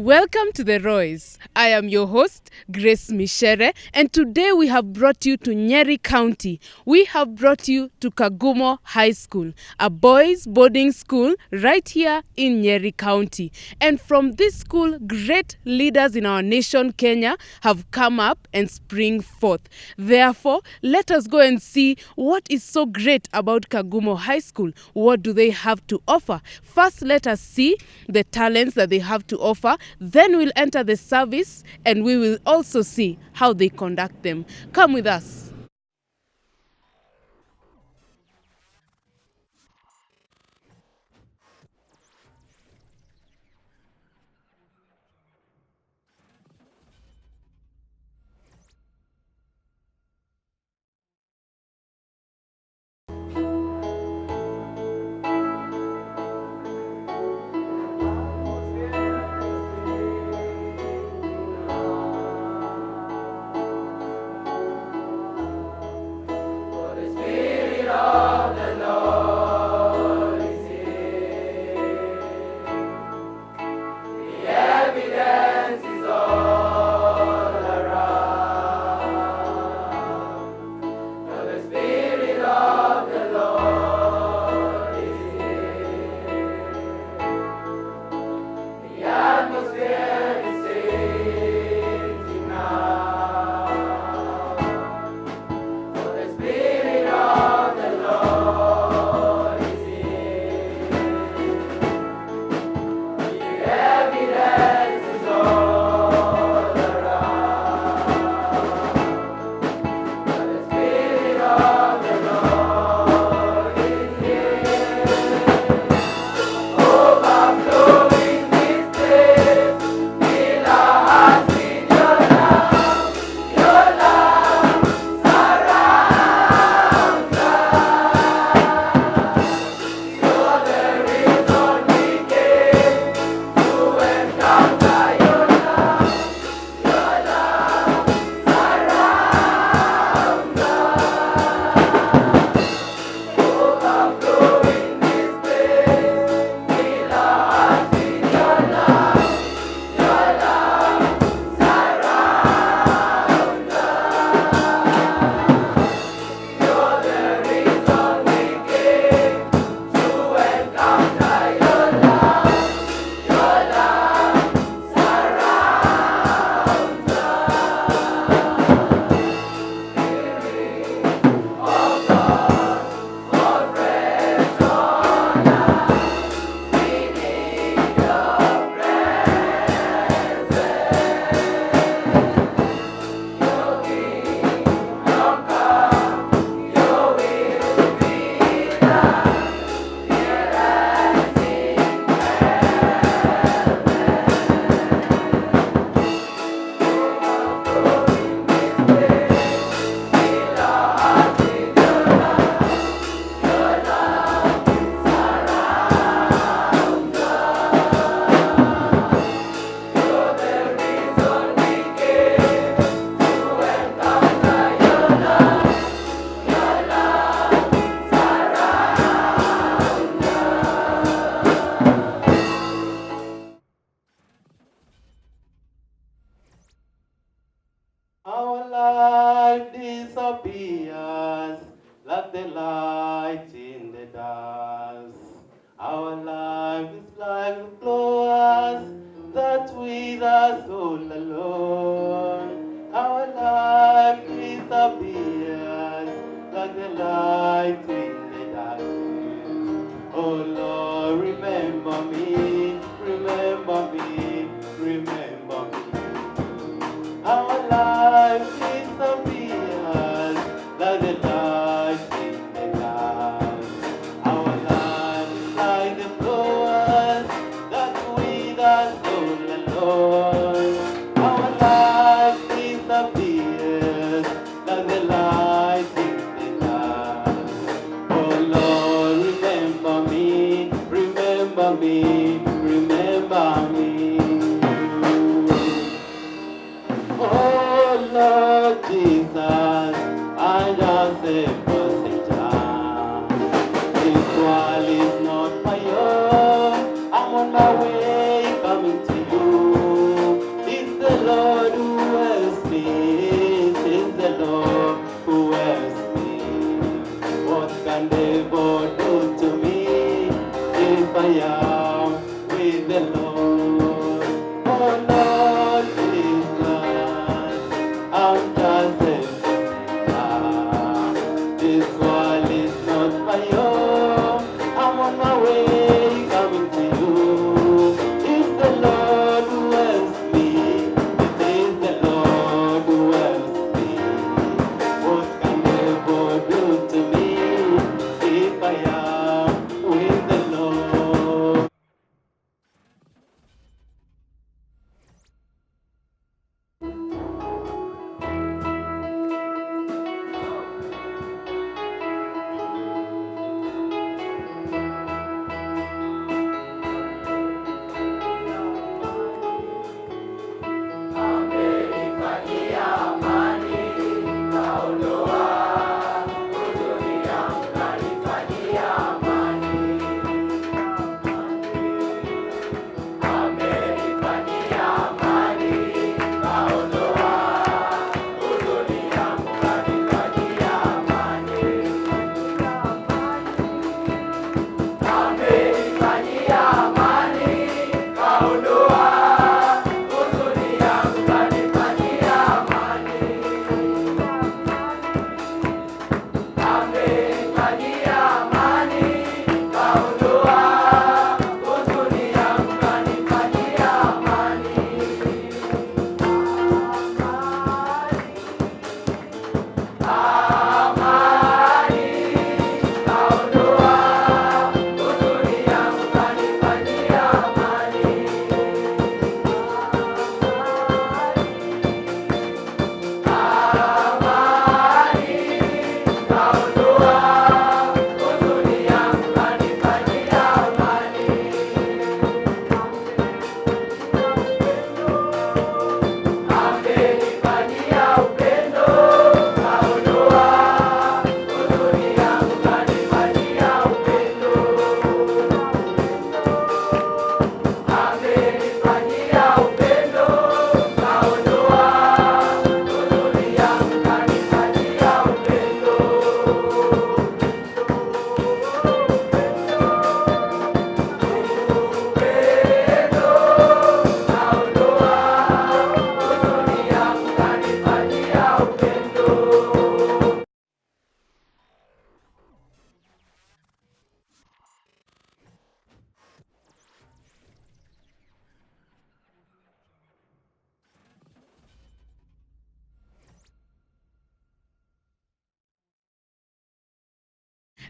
Welcome to the R.O.Y.S. I am your host, Grace Mishere, and today we have brought you to Nyeri County. We have brought you to Kagumo High School, a boys' boarding school right here in Nyeri County. And from this school, great leaders in our nation, Kenya, have come up and spring forth. Therefore, let us go and see what is so great about Kagumo High School. What do they have to offer? First, let us see the talents that they have to offer. Then we'll enter the service and we will also see how they conduct them. Come with us. Our life disappears like the light in the dust. Our life is like the flowers that wither all alone. Our life disappears like the light in the darkness. Oh Lord, remember me, remember me, remember me. Our life disappears like the light in the dark. Our life is like the flowers that wither all alone. Our life disappears like the light in the dark. Oh Lord, remember me, remember me, remember me. Oh Lord Jesus, I just a passenger. This world is not my own. I'm on my way coming to you.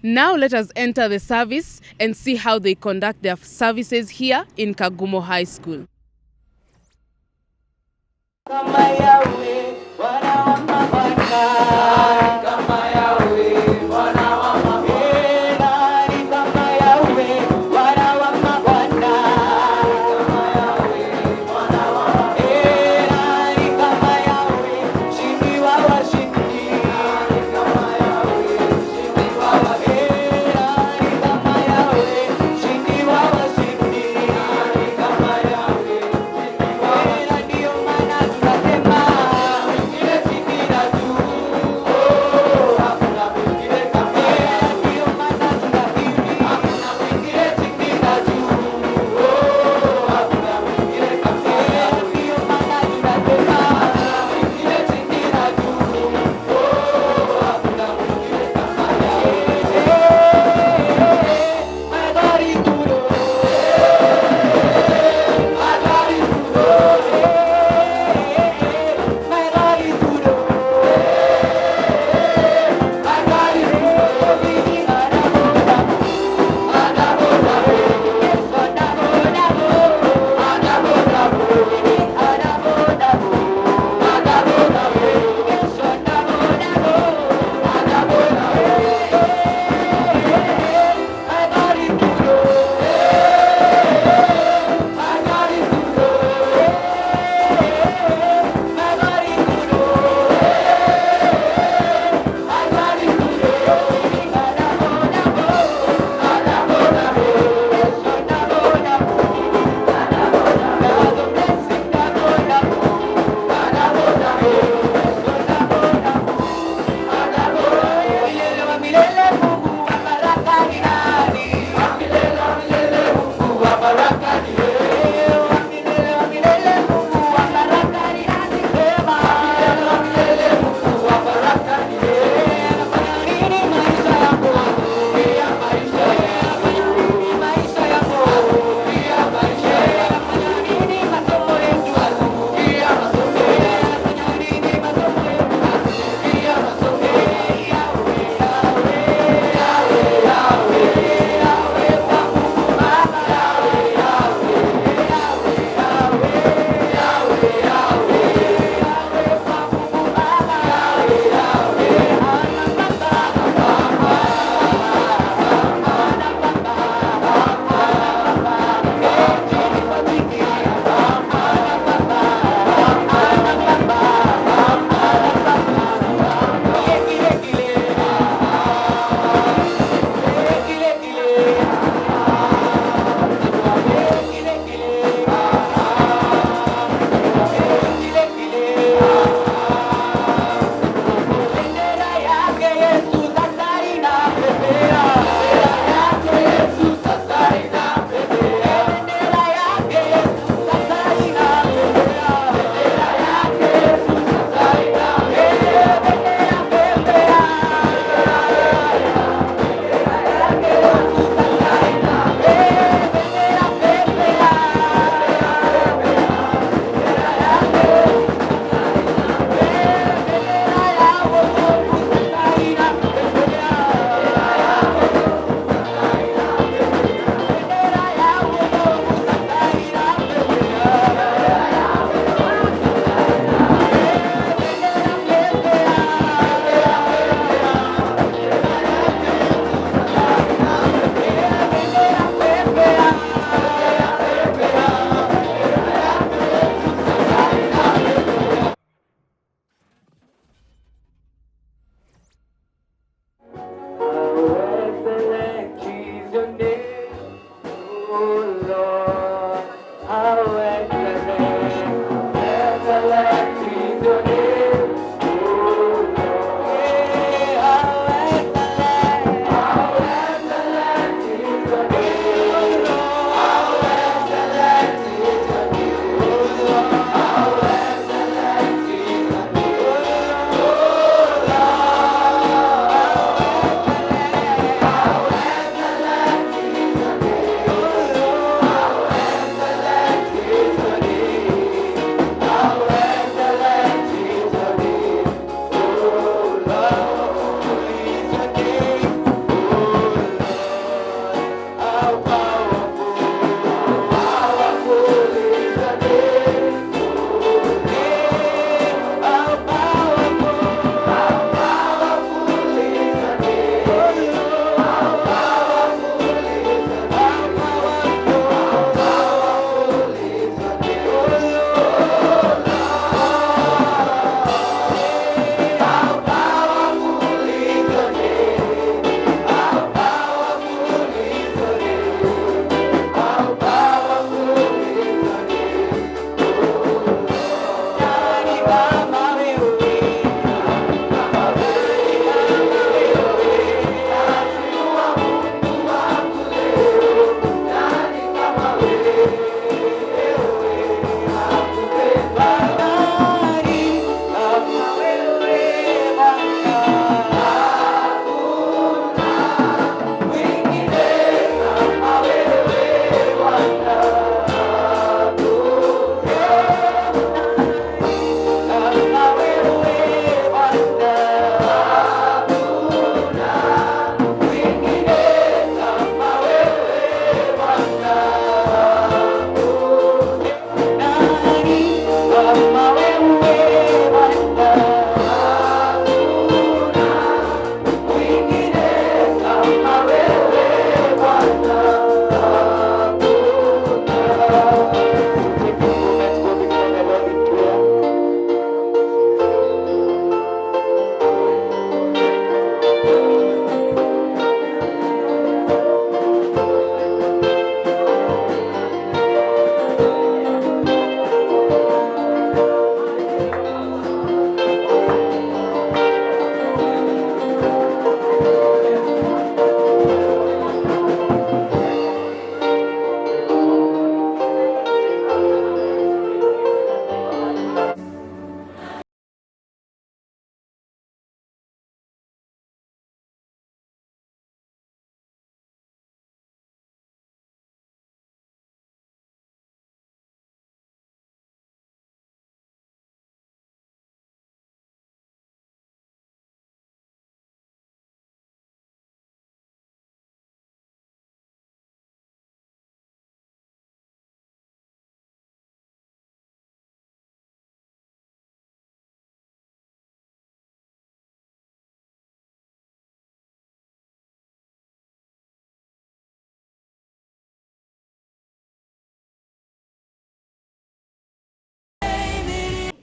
Now let us enter the service and see how they conduct their services here in Kagumo High School. Kama Yahweh, Bwana wa mabwana. Kama Yahweh, Bwana wa mabwana. Nani kama Yahweh, Bwana wa mabwana. Kama Yahweh, Bwana wa mabwana. Nani kama Yahweh, mshindi wa washindi. Nani kama Yahweh, mshindi wa washindi. Nani kama Yahweh, mshindi wa washindi. Nani kama Yahweh, mshindi wa washindi. Ndio maana tunasema mwingine chini na juu. Oh, hakuna mwingine kama yeye. Ndio maana tunahimidi hakuna mwingine chini na juu. Oh, hakuna mwingine kama yeye. Ndio maana tunasema hakuna mwingine chini na juu. Oh, hakuna mwingine kama yeye. Magari duro. Magari duro. Magari duro. Magari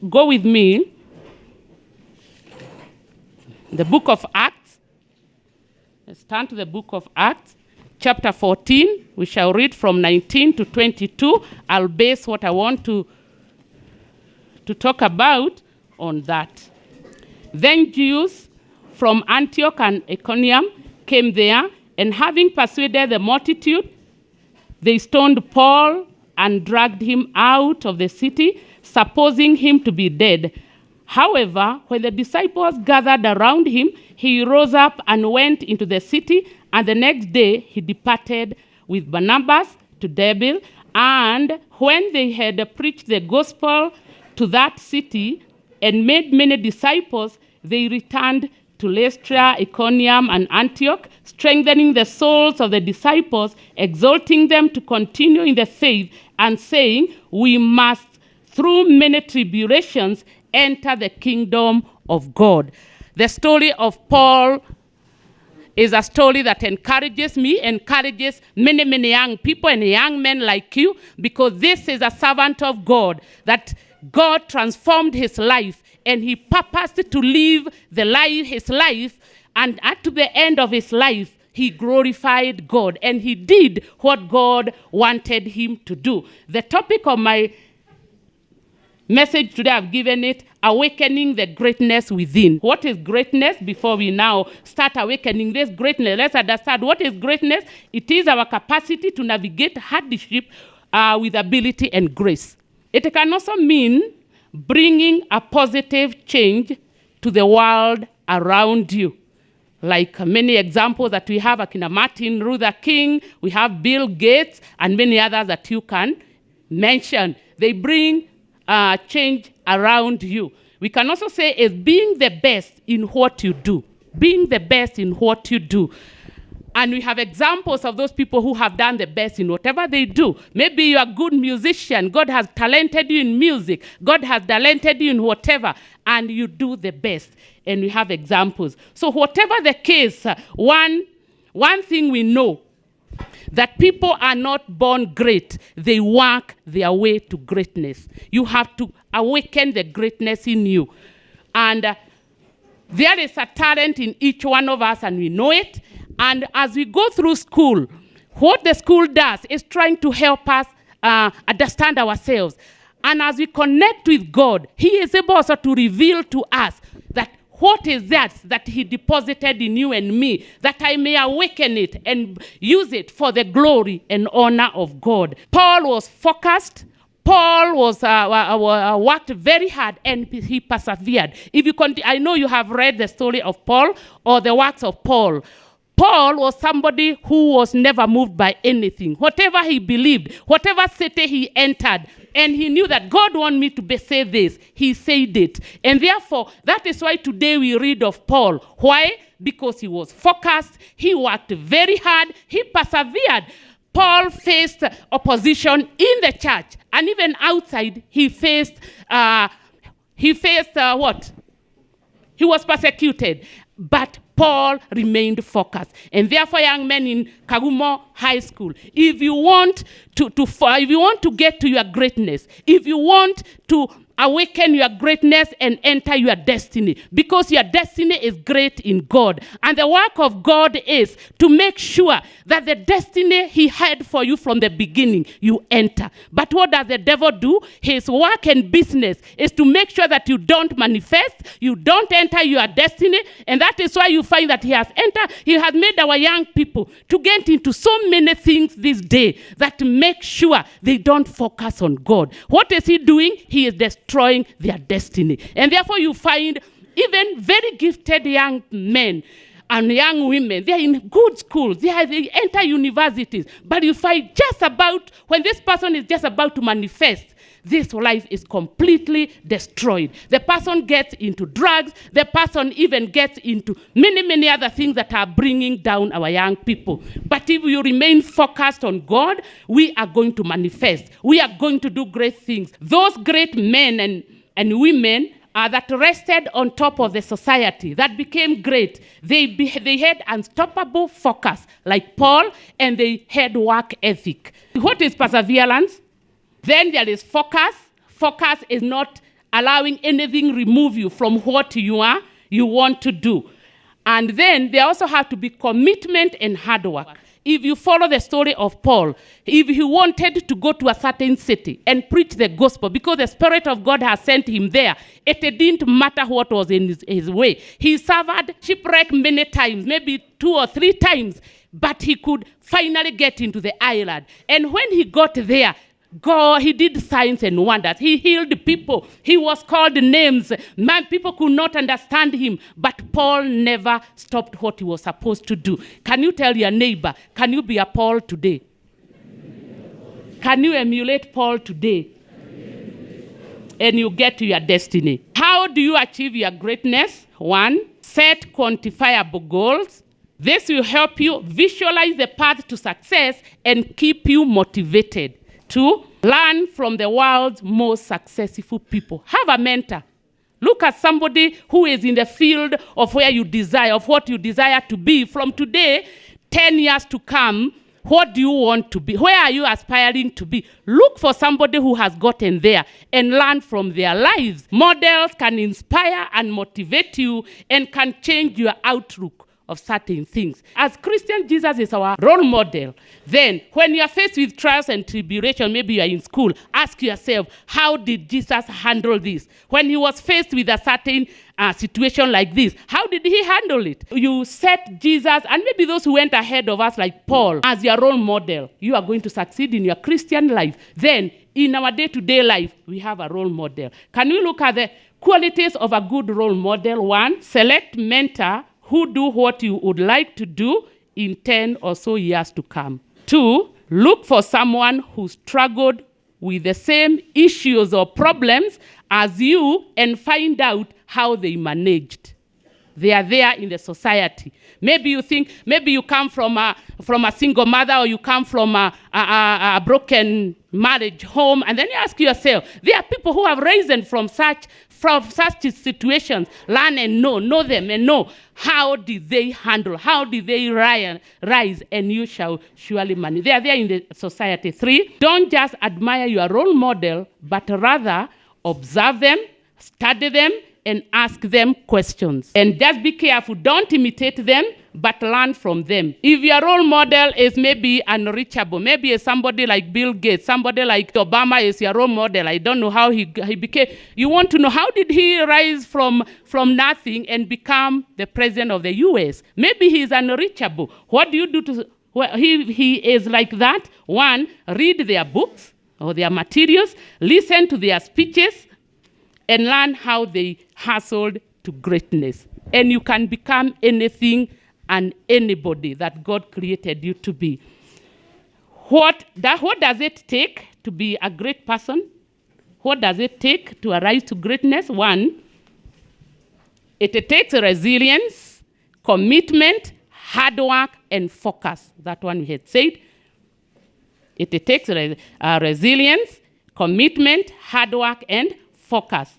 Go with me. The book of Acts. Let's turn to the book of Acts, chapter 14. We shall read from 19 to 22. I'll base what I want to talk about on that. Then Jews from Antioch and Iconium came there, and having persuaded the multitude, they stoned Paul and dragged him out of the city, supposing him to be dead. However, when the disciples gathered around him, he rose up and went into the city, and the next day he departed with Barnabas to Derbe. And when they had preached the gospel to that city and made many disciples, they returned to Lystra, Iconium, and Antioch, strengthening the souls of the disciples, exhorting them to continue in the faith, and saying, "We must, through many tribulations, enter the kingdom of God." The story of Paul is a story that encourages me, encourages many, many young people and young men like you, because this is a servant of God, that God transformed his life, and he purposed to live his life, and at the end of his life, he glorified God, and he did what God wanted him to do. The topic of my message today, I've given it, awakening the greatness within. What is greatness? Before we now start awakening this greatness, let's understand what is greatness. It is our capacity to navigate hardship with ability and grace. It can also mean bringing a positive change to the world around you. Like many examples that we have, Akina Martin Luther King, we have Bill Gates, and many others that you can mention. They bring change around you. We can also say is being the best in what you do. Being the best in what you do. And we have examples of those people who have done the best in whatever they do. Maybe you're a good musician. God has talented you in music. God has talented you in whatever. And you do the best. And we have examples. So whatever the case, one thing we know, that people are not born great. They work their way to greatness. You have to awaken the greatness in you. And there is a talent in each one of us, and we know it. And as we go through school, what the school does is trying to help us understand ourselves. And as we connect with God, he is able also to reveal to us that what is that he deposited in you and me, that I may awaken it and use it for the glory and honor of God. Paul was focused. Paul was worked very hard and he persevered. If you I know you have read the story of Paul or the works of Paul. Paul was somebody who was never moved by anything. Whatever he believed, whatever city he entered, and he knew that God wanted me to say this, he said it. And therefore, that is why today we read of Paul. Why? Because he was focused, he worked very hard, he persevered. Paul faced opposition in the church, and even outside, he faced what? He was persecuted. But Paul remained focused. And therefore, young men in Kagumo High School, if you want to get to your greatness, if you want to awaken your greatness and enter your destiny, because your destiny is great in God. And the work of God is to make sure that the destiny he had for you from the beginning, you enter. But what does the devil do? His work and business is to make sure that you don't manifest, you don't enter your destiny. And that is why you find that he has made our young people to get into so many things this day that make sure they don't focus on God. What is he doing? He is destroying their destiny. And therefore you find even very gifted young men and young women, they are in good schools, they enter universities, but you find when this person is just about to manifest, this life is completely destroyed. The person gets into drugs, the person even gets into many, many other things that are bringing down our young people. But if you remain focused on God, we are going to manifest. We are going to do great things. Those great men and women that rested on top of the society, that became great. They had unstoppable focus, like Paul, and they had work ethic. What is perseverance? Then there is focus. Focus is not allowing anything remove you from what you want to do. And then there also have to be commitment and hard work. If you follow the story of Paul, if he wanted to go to a certain city and preach the gospel, because the Spirit of God has sent him there, it didn't matter what was in his way. He suffered shipwreck many times, maybe 2 or 3 times, but he could finally get into the island. And when he got there, God, he did signs and wonders. He healed people. He was called names. People could not understand him. But Paul never stopped what he was supposed to do. Can you tell your neighbor, can you be a Paul today? Can you emulate Paul today? And you get to your destiny. How do you achieve your greatness? 1, set quantifiable goals. This will help you visualize the path to success and keep you motivated. 2, learn from the world's most successful people. Have a mentor. Look at somebody who is in the field of what you desire to be. From today, 10 years to come, what do you want to be? Where are you aspiring to be? Look for somebody who has gotten there and learn from their lives. Models can inspire and motivate you and can change your outlook of certain things. As Christians, Jesus is our role model. Then, when you are faced with trials and tribulation, maybe you are in school, ask yourself, how did Jesus handle this? When he was faced with a certain situation like this, how did he handle it? You set Jesus, and maybe those who went ahead of us, like Paul, as your role model. You are going to succeed in your Christian life. Then, in our day-to-day life, we have a role model. Can we look at the qualities of a good role model? 1, select mentor who do what you would like to do in 10 or so years to come. 2, look for someone who struggled with the same issues or problems as you and find out how they managed. They are there in the society. Maybe you come from a single mother, or you come from a broken marriage home, and then you ask yourself, there are people who have risen from such situations. Learn and know them and know how did they handle, how did they rise, and you shall surely manage. They are there in the society. 3, don't just admire your role model, but rather observe them, study them, and ask them questions. And just be careful. Don't imitate them, but learn from them. If your role model is maybe unreachable, maybe it's somebody like Bill Gates, somebody like Obama is your role model. I don't know how he became. You want to know how did he rise from nothing and become the president of the U.S.? Maybe he's unreachable. What do you do to... Well, he is like that. One, read their books or their materials, listen to their speeches, and learn how they hustled to greatness. And you can become anything and anybody that God created you to be. What does it take to be a great person? What does it take to arise to greatness? One, it takes resilience, commitment, hard work, and focus. That one we had said. It takes resilience, commitment, hard work, and focus.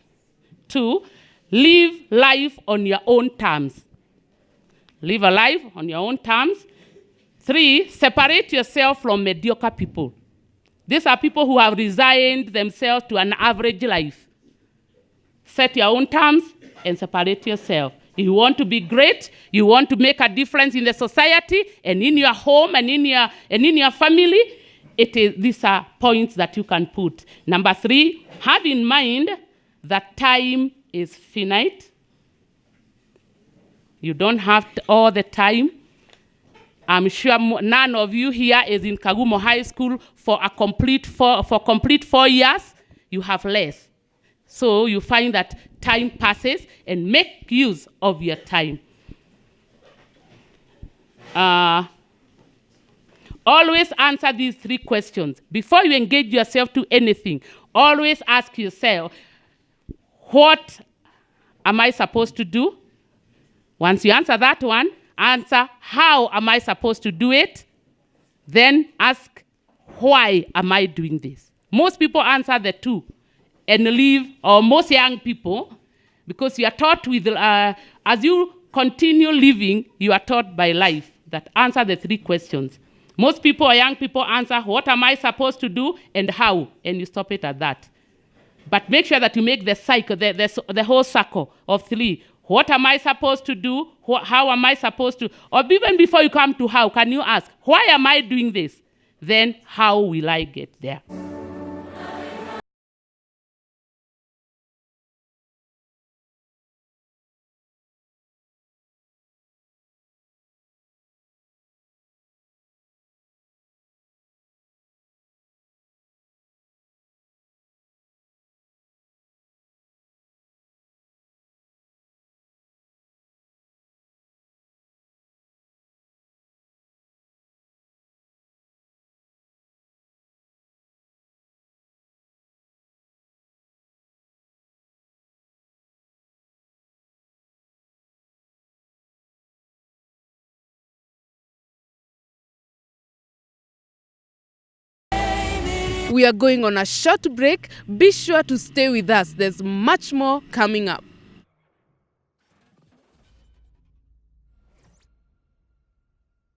Two, live life on your own terms. Live a life on your own terms. Three, separate yourself from mediocre people. These are people who have resigned themselves to an average life. Set your own terms and separate yourself. If you want to be great, you want to make a difference in the society and in your home and in your family, these are points that you can put. Number three, have in mind that time is finite. You don't have all the time. I'm sure none of you here is in Kagumo High School for complete 4 years. You have less. So you find that time passes and make use of your time. Always answer these 3 questions. Before you engage yourself to anything, always ask yourself, what am I supposed to do? Once you answer that one, answer, how am I supposed to do it? Then ask, why am I doing this? Most people answer the 2 and leave, or most young people, because you are taught with, as you continue living, you are taught by life that answer the 3 questions. Most people or young people answer, what am I supposed to do and how? And you stop it at that. But make sure that you make the cycle, the whole circle of 3. What am I supposed to do? How am I supposed to? Or even before you come to how, can you ask, why am I doing this? Then how will I get there? We are going on a short break. Be sure to stay with us. There's much more coming up.